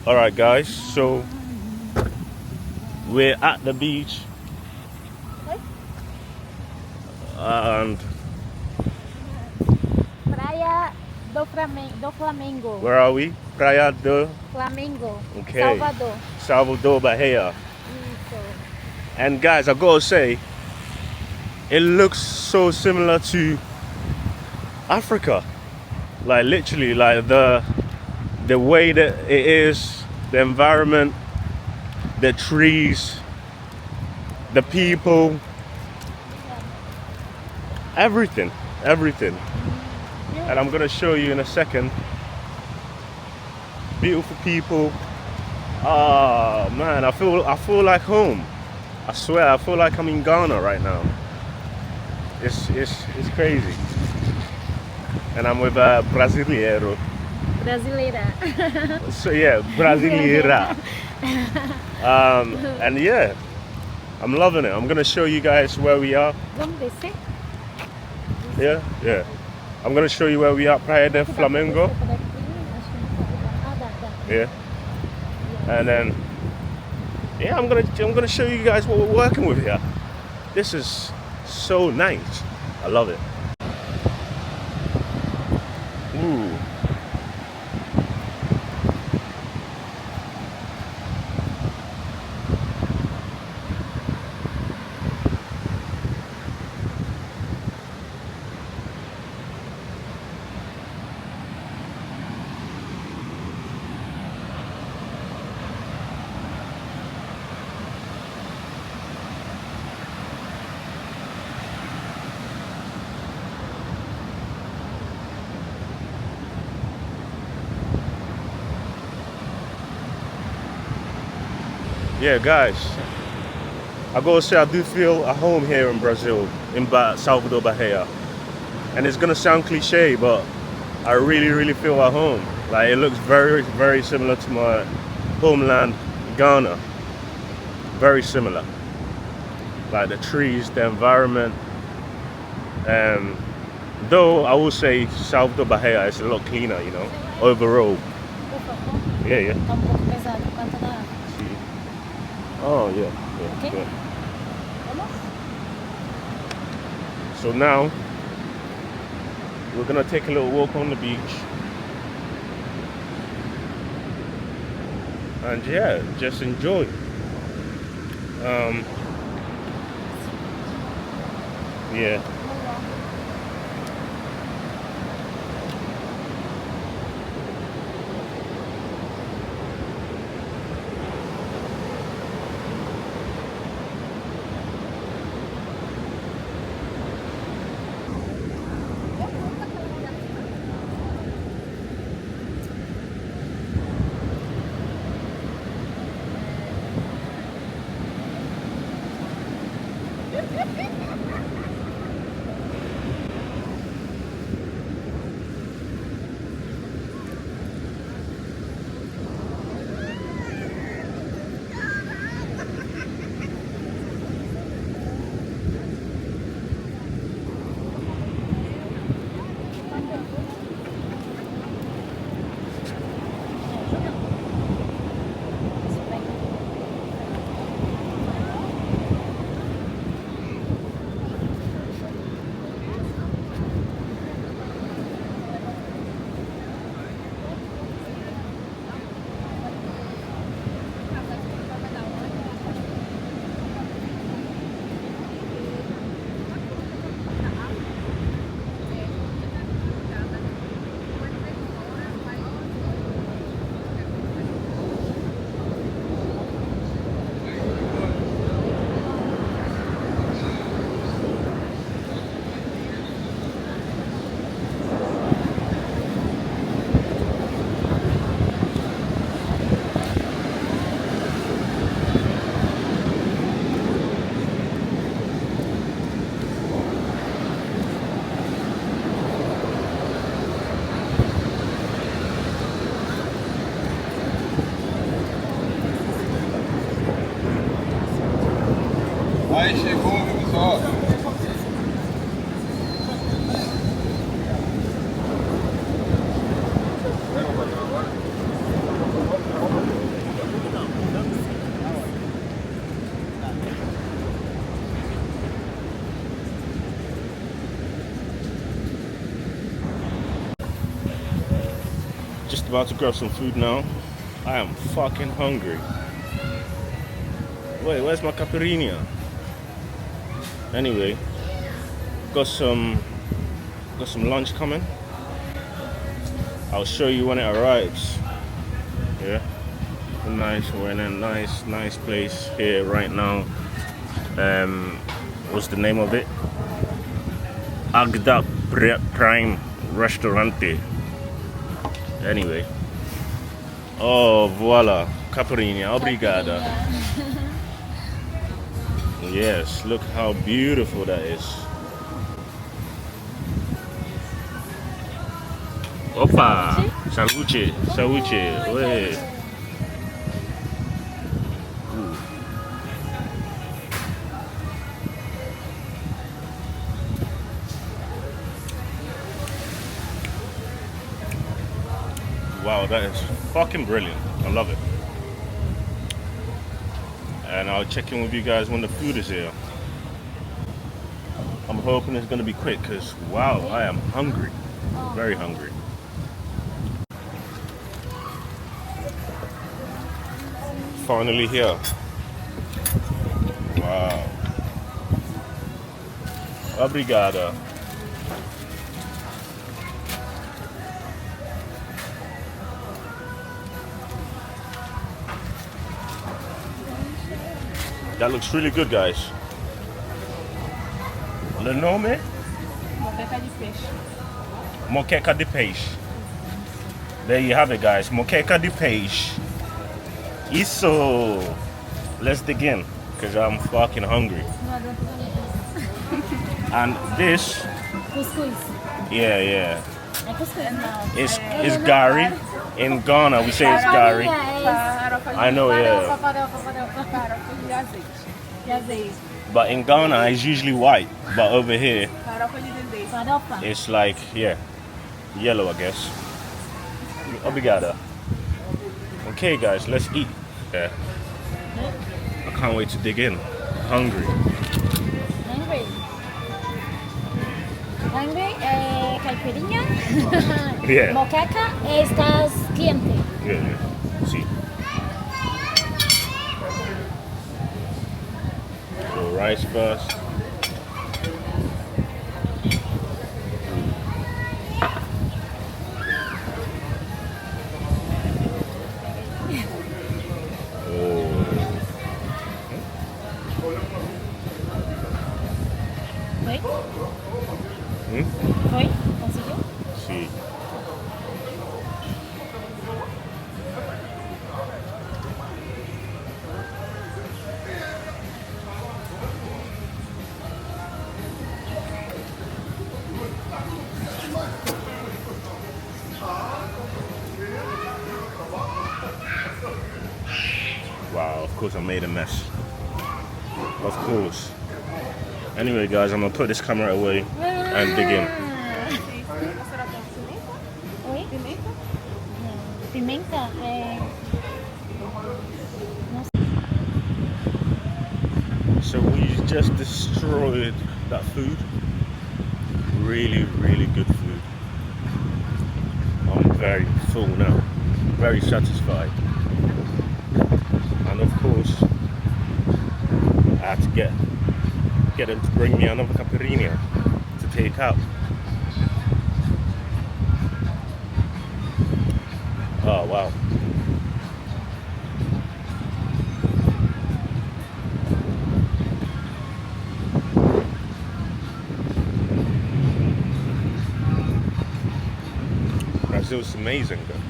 All right, guys. So we're at the beach, and Praia do Flamengo. where are we? Praia de. Flamengo. Okay. Salvador. Salvador, Bahia. Isso. And guys, I gotta say, it looks so similar to Africa. Like literally, like the way that it is, the environment, the trees, the people, everything, everything. And I'm gonna show you in a second. Beautiful people. Ah man, I feel like home. I swear, I feel like I'm in Ghana right now. It's crazy. And I'm with a Brasileiro. Brasileira. So yeah, Brasileira. And yeah, I'm loving it. I'm gonna show you guys where we are. Vamos descer? Yeah. I'm gonna show you where we are, Praia de Flamengo. Yeah. And then yeah, I'm gonna show you guys what we're working with here. This is so nice. I love it. Ooh. Yeah, guys, I gotta say I do feel at home here in Brazil, in Salvador, Bahia. And it's gonna sound cliche, but I really feel at home. Like it looks very similar to my homeland, Ghana. Very similar. Like the trees, the environment. Though I will say Salvador, Bahia is a lot cleaner, you know, overall. Yeah. Tá pouco pesado por conta da água. Oh yeah. Okay. Vamos? So now we're gonna take a little walk on the beach, and yeah, just enjoy. Yeah. Aí chegou, viu só? Vai, vamos fazer agora? just about to grab some food now. I am fucking hungry. Wait, where's my caipirinha? Anyway, got some lunch coming. I'll show you when it arrives. Yeah, we're in a nice place here right now. What's the name of it? Agda Prime Restaurante. Anyway. Oh, voila. Caipirinha. Obrigada. Yes, look how beautiful that is. Opa! Salute! Salute! Wait. Wow, that is fucking brilliant. I love it. And I'll check in with you guys when the food is here. I'm hoping it's gonna be quick because wow, I am hungry. Very hungry. Finally here. Wow. Obrigada. That looks really good, guys. Le nome? Moqueca de peixe. Moqueca de peixe. There you have it, guys. Moqueca de peixe. Isso. Let's dig in, because I'm fucking hungry. And this, Cuscuz. yeah. É cuscuz, não. It's gari. In Ghana, we say it's gari. I know, yeah. Farofa de azeite. De azeite. But in Ghana, it's usually white. But over here, Farofa de dendê. Farofa. it's like, yeah, yellow, I guess. Obrigada. Okay, guys, let's eat. Yeah. I can't wait to dig in. Hungry. Hungry. Hungry, caipirinha. Yeah. Moqueca, estás quente. Yeah. See. So rice first. Foi? Hmm? Foi? Conseguiu? See. Wow, of course I made a mess. Of course. Anyway, guys, I'm gonna put this camera away and dig in. Oi? Pimenta? Pimenta? So we just destroyed that food. Really, really good food. I'm very full now. Very satisfied. And of course, I had to get them to bring me another caipirinha to take out. Oh wow. Brazil's amazing, guys.